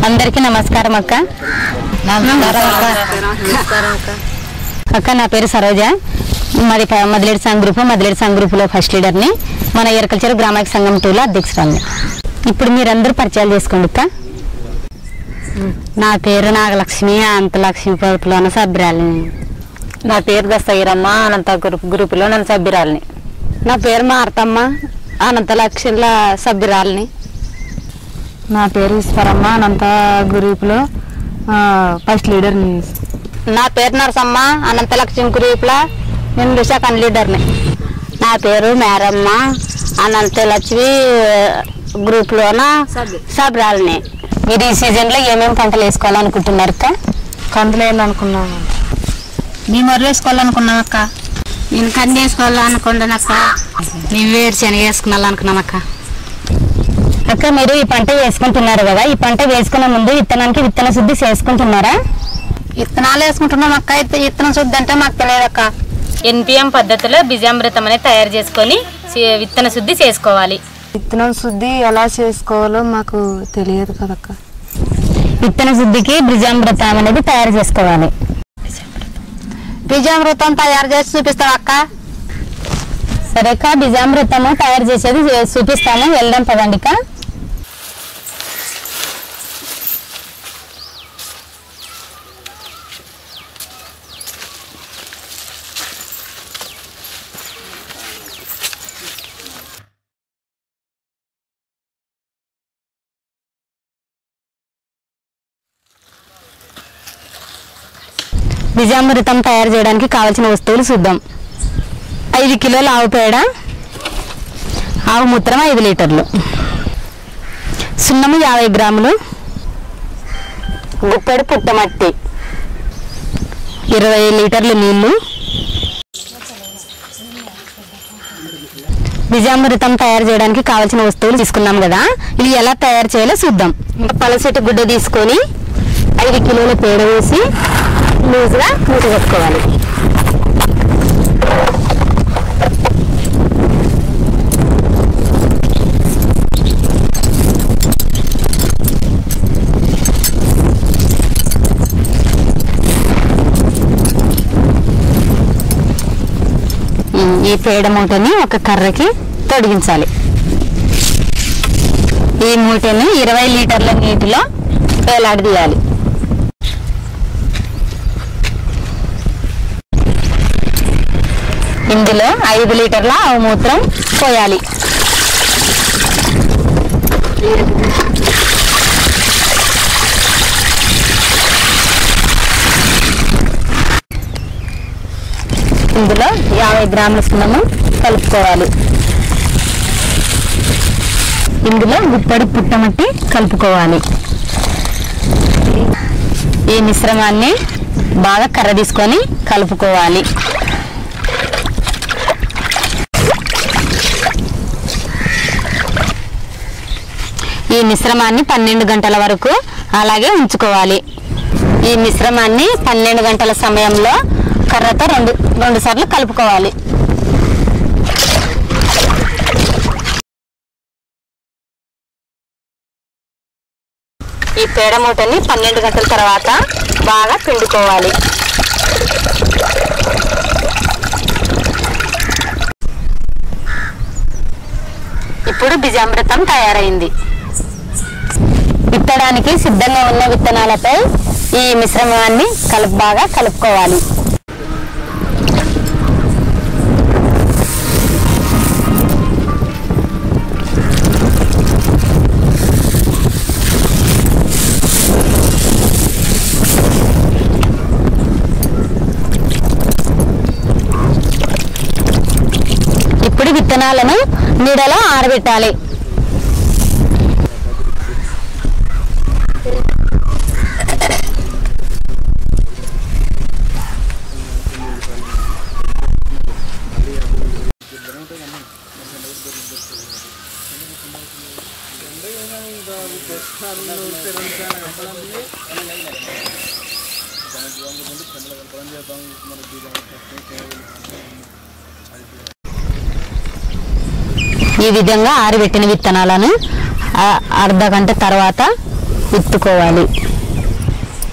అందరికీ నమస్కారం అక్క. అక్క నా పేరు సరోజ. మాది మదిలేడు సంఘ గ్రూపులో ఫస్ట్ లీడర్ని. మన ఏరకల్చర్ గ్రామాయక సంఘం 2లో అధ్యక్షురాలిని. ఇప్పుడు మీరందరూ పరిచయాలు చేసుకోండి అక్క. నా పేరు నాగలక్ష్మి, అనంతలక్ష్మి పొదుపులోని సభ్యురాలిని. నా పేరు దస్తగిరమ్మ, అనంత గ్రూపులో నన్ను సభ్యురాలిని. నా పేరు మార్తమ్మ, అనంతలక్ష్మిల సభ్యురాలిని. నా పేరు ఈశ్వరమ్మ, అనంత గ్రూపులో ఫస్ట్ లీడర్ని. నా పేరు నరసమ్మ, అనంతలక్ష్మి గ్రూపులో నేను సెకండ్ లీడర్ని. నా పేరు మేరమ్మ, అనంతలక్ష్మి గ్రూప్లోన సభ్యురాలిని. మీరు ఈ సీజన్లో ఏమేమి పంటలు వేసుకోవాలనుకుంటున్నారు అక్క? కందులు వేయాలనుకున్నాను. మేము వరి వేసుకోవాలనుకున్నాం అక్క. నేను కంది వేసుకోవాలనుకున్నాను అక్క. మేము వేరుశనగ వేసుకున్నాం అక్క. అక్క మీరు ఈ పంట వేసుకుంటున్నారు కదా, ఈ పంట వేసుకునే ముందు విత్తనానికి విత్తన శుద్ధి చేసుకుంటున్నారా? విత్తనాలు వేసుకుంటున్నాం అక్క. విత్తనం శుద్ధి అంటే మాకు తెలియదు అక్క. NPM పద్ధతిలో బీజామృతం అనేది తయారు చేసుకొని విత్తన శుద్ధి చేసుకోవాలి. విత్తనం శుద్ధి ఎలా చేసుకోవాలో మాకు తెలియదు కదక్క. విత్తన శుద్ధికి బీజామృతం అనేది తయారు చేసుకోవాలి. బీజామృతం తయారు చేసి చూపిస్తాం అక్క. సరే అక్క, బీజామృతము తయారు చేసేది చూపిస్తాము, వెళ్దాం పదండి అక్క. బీజామృతం తయారు చేయడానికి కావాల్సిన వస్తువులు చూద్దాం. 5 కిలోల ఆవు పేడ, ఆవు మూత్రం 5 లీటర్లు, సున్నము 50 గ్రాములు, గుప్పెడు పుట్టమట్టి, 20 లీటర్లు నీళ్లు. బీజామృతం తయారు చేయడానికి కావాల్సిన వస్తువులు తీసుకున్నాం కదా, ఇవి ఎలా తయారు చేయాలో చూద్దాం. పలసటి గుడ్డ తీసుకొని 5 కిలోల పేడ వేసి లూజ్గా మూట కట్టుకోవాలి. ఈ పేడ మూటని ఒక కర్రకి తొడిగించాలి. ఈ మూటని 20 లీటర్ల నీటిలో వేలాడదీయాలి. ఇందులో 5 లీటర్ల ఆవు మూత్రం పోయాలి. ఇందులో 50 గ్రాముల సున్నము కలుపుకోవాలి. ఇందులో గుప్పెడు పుట్టమట్టి కలుపుకోవాలి. ఈ మిశ్రమాన్ని బాగా కర్ర తీసుకొని కలుపుకోవాలి. ఈ మిశ్రమాన్ని 12 గంటల వరకు అలాగే ఉంచుకోవాలి. ఈ మిశ్రమాన్ని 12 గంటల సమయంలో కర్రతో రెండు సార్లు కలుపుకోవాలి. ఈ పేడ మూటని 12 గంటల తర్వాత బాగా పిండుకోవాలి. ఇప్పుడు బీజామృతం తయారైంది. విత్తడానికి సిద్ధంగా ఉన్న విత్తనాలపై ఈ మిశ్రమాన్ని బాగా కలుపుకోవాలి. ఇప్పుడు విత్తనాలను నీడలో ఆరబెట్టాలి. ఈ విధంగా ఆరబెట్టిన విత్తనాలను అర్ధ గంట తర్వాత విత్తుకోవాలి.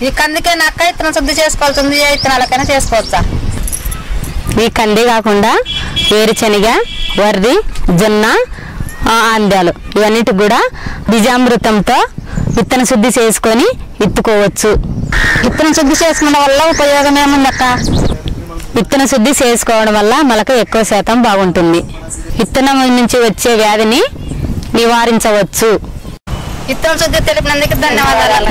ఈ కందికే నక్క విత్తనం శుద్ధి చేసుకోవాలి, శుద్ధి విత్తనాలకైనా చేసుకోవచ్చా? ఈ కంది కాకుండా వేరుశనగ, వరి, జొన్న, ఆంద్యాలు ఇవన్నిటికి కూడా బీజామృతంతో విత్తన శుద్ధి చేసుకొని విత్తుకోవచ్చు. విత్తనం శుద్ధి చేసుకోవడం వల్ల ఉపయోగం ఏముందక్క? విత్తన శుద్ధి చేసుకోవడం వల్ల మొలక ఎక్కువ శాతం బాగుంటుంది. విత్తనం నుంచి వచ్చే వ్యాధిని నివారించవచ్చు. విత్తనం శుద్ధి తెలిపినందుకు ధన్యవాదాలు.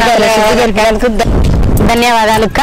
ధన్యవాదాలు అక్క.